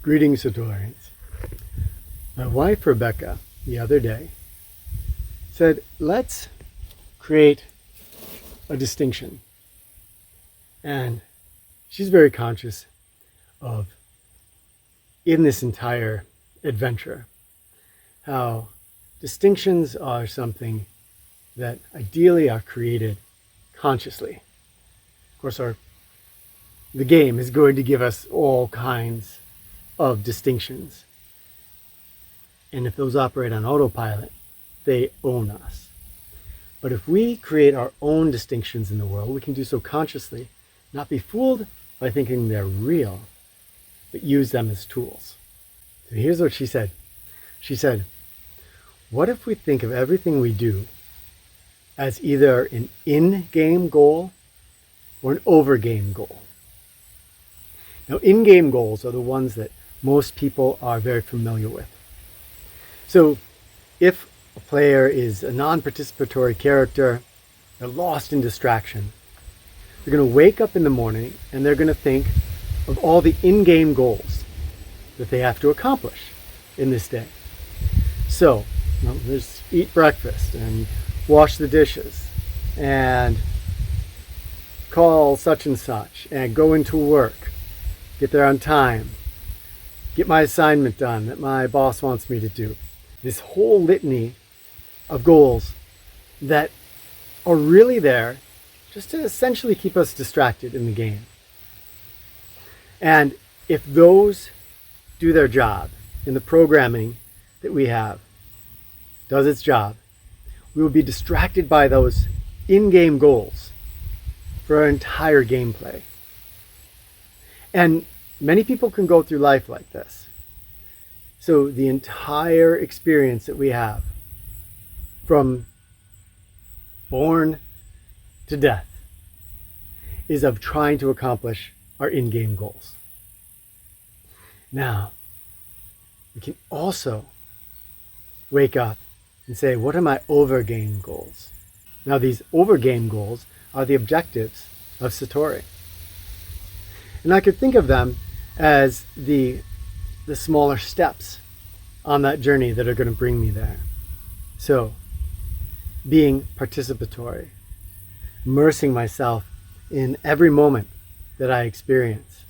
Greetings, Satorians. My wife, Rebecca, the other day said, let's create a distinction. And she's very conscious of, in this entire adventure, how distinctions are something that ideally are created consciously. Of course, the game is going to give us all kinds of distinctions. And if those operate on autopilot, they own us. But if we create our own distinctions in the world, we can do so consciously, not be fooled by thinking they're real, but use them as tools. So here's what she said. She said, what if we think of everything we do as either an in-game goal or an over-game goal? Now, in-game goals are the ones that most people are very familiar with. So if a player is a non-participatory character, they're lost in distraction, they're going to wake up in the morning and they're going to think of all the in-game goals that they have to accomplish in this day. So, there's eat breakfast and wash the dishes and call such and such and go into work, get there on time, get my assignment done that my boss wants me to do. This whole litany of goals that are really there just to essentially keep us distracted in the game. And if those do their job, and the programming that we have does its job, we will be distracted by those in-game goals for our entire gameplay. And many people can go through life like this. So the entire experience that we have from born to death is of trying to accomplish our in-game goals. Now, we can also wake up and say, what are my over-game goals? Now, these over-game goals are the objectives of Satori. And I could think of them as the smaller steps on that journey that are going to bring me there. So, being participatory, immersing myself in every moment that I experience,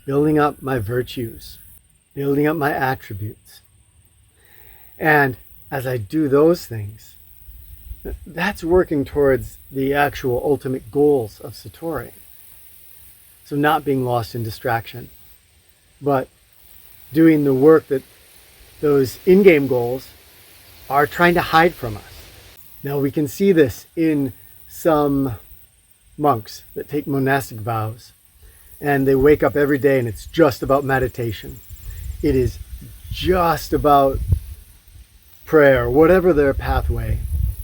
building up my virtues, building up my attributes. And as I do those things, that's working towards the actual ultimate goals of Satori. So not being lost in distraction, but doing the work that those in-game goals are trying to hide from us. Now we can see this in some monks that take monastic vows, and they wake up every day and it's just about meditation. It is just about prayer, whatever their pathway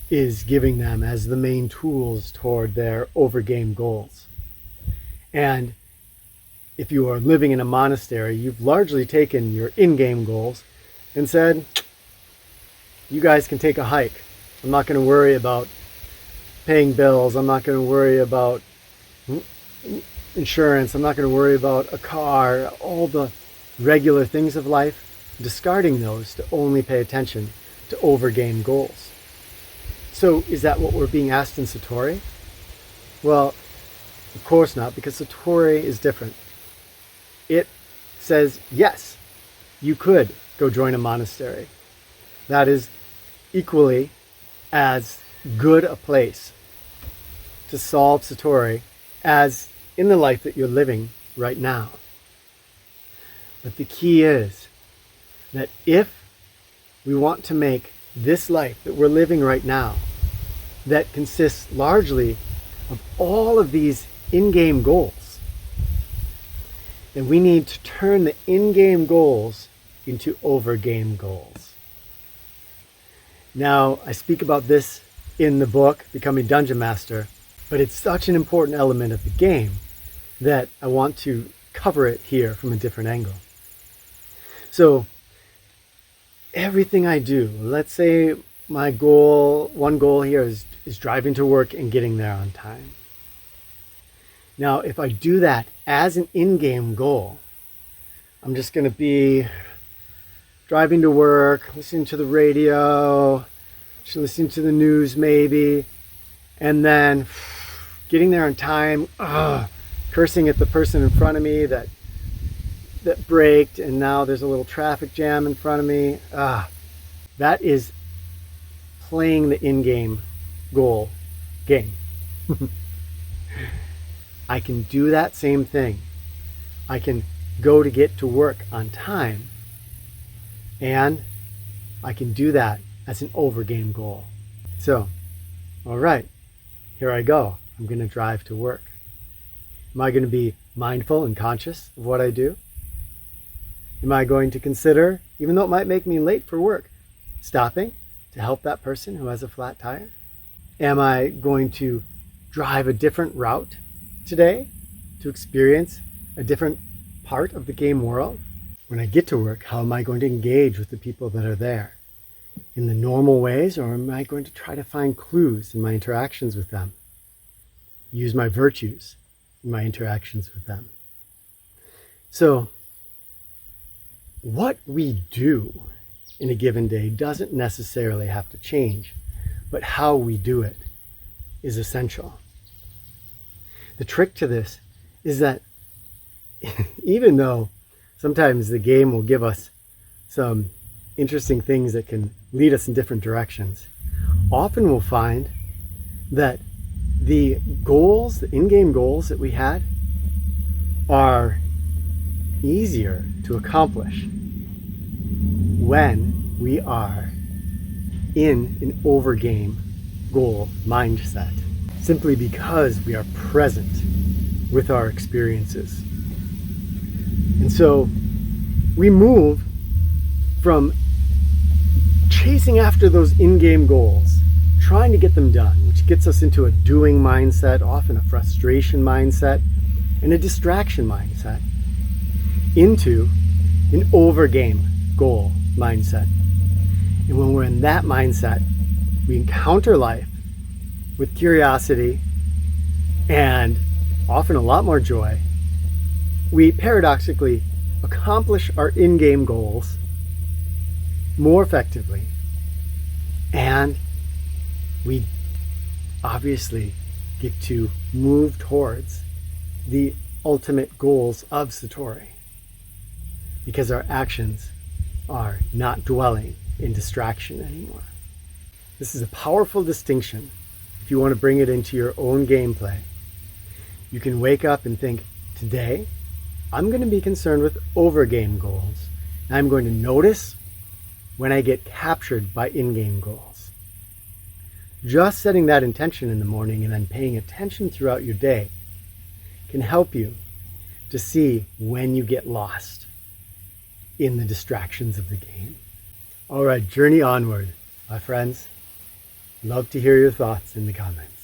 is giving them as the main tools toward their overgame goals. And if you are living in a monastery, you've largely taken your in-game goals and said, you guys can take a hike. I'm not going to worry about paying bills. I'm not going to worry about insurance. I'm not going to worry about a car, all the regular things of life, discarding those to only pay attention to overgame goals. So is that what we're being asked in Satori? Well, of course not, because Satori is different. It says, yes, you could go join a monastery. That is equally as good a place to solve Satori as in the life that you're living right now. But the key is that if we want to make this life that we're living right now, that consists largely of all of these in-game goals, then we need to turn the in-game goals into over-game goals. Now, I speak about this in the book, Becoming Dungeon Master, but it's such an important element of the game that I want to cover it here from a different angle. So, everything I do, let's say my goal, one goal here is driving to work and getting there on time. Now, if I do that as an in-game goal, I'm just going to be driving to work, listening to the radio, listening to the news maybe, and then getting there on time, cursing at the person in front of me that braked, and now there's a little traffic jam in front of me. That is playing the in-game goal game. I can do that same thing. I can go to get to work on time, and I can do that as an over-game goal. So, all right, here I go. I'm going to drive to work. Am I going to be mindful and conscious of what I do? Am I going to consider, even though it might make me late for work, stopping to help that person who has a flat tire? Am I going to drive a different route today to experience a different part of the game world? When I get to work, how am I going to engage with the people that are there? In the normal ways, or am I going to try to find clues in my interactions with them? Use my virtues in my interactions with them. So, what we do in a given day doesn't necessarily have to change, but how we do it is essential. The trick to this is that even though sometimes the game will give us some interesting things that can lead us in different directions, often we'll find that the goals, the in-game goals that we had, are easier to accomplish when we are in an over-game goal mindset, simply because we are present with our experiences. And so we move from chasing after those in-game goals, trying to get them done, which gets us into a doing mindset, often a frustration mindset, and a distraction mindset, into an over-game goal mindset. And when we're in that mindset, we encounter life with curiosity and often a lot more joy. We paradoxically accomplish our in-game goals more effectively, and we obviously get to move towards the ultimate goals of Satori, because our actions are not dwelling in distraction anymore. This is a powerful distinction if you want to bring it into your own gameplay. You can wake up and think, today I'm going to be concerned with over-game goals, and I'm going to notice when I get captured by in-game goals. Just setting that intention in the morning and then paying attention throughout your day can help you to see when you get lost in the distractions of the game. All right, journey onward, my friends. Love to hear your thoughts in the comments.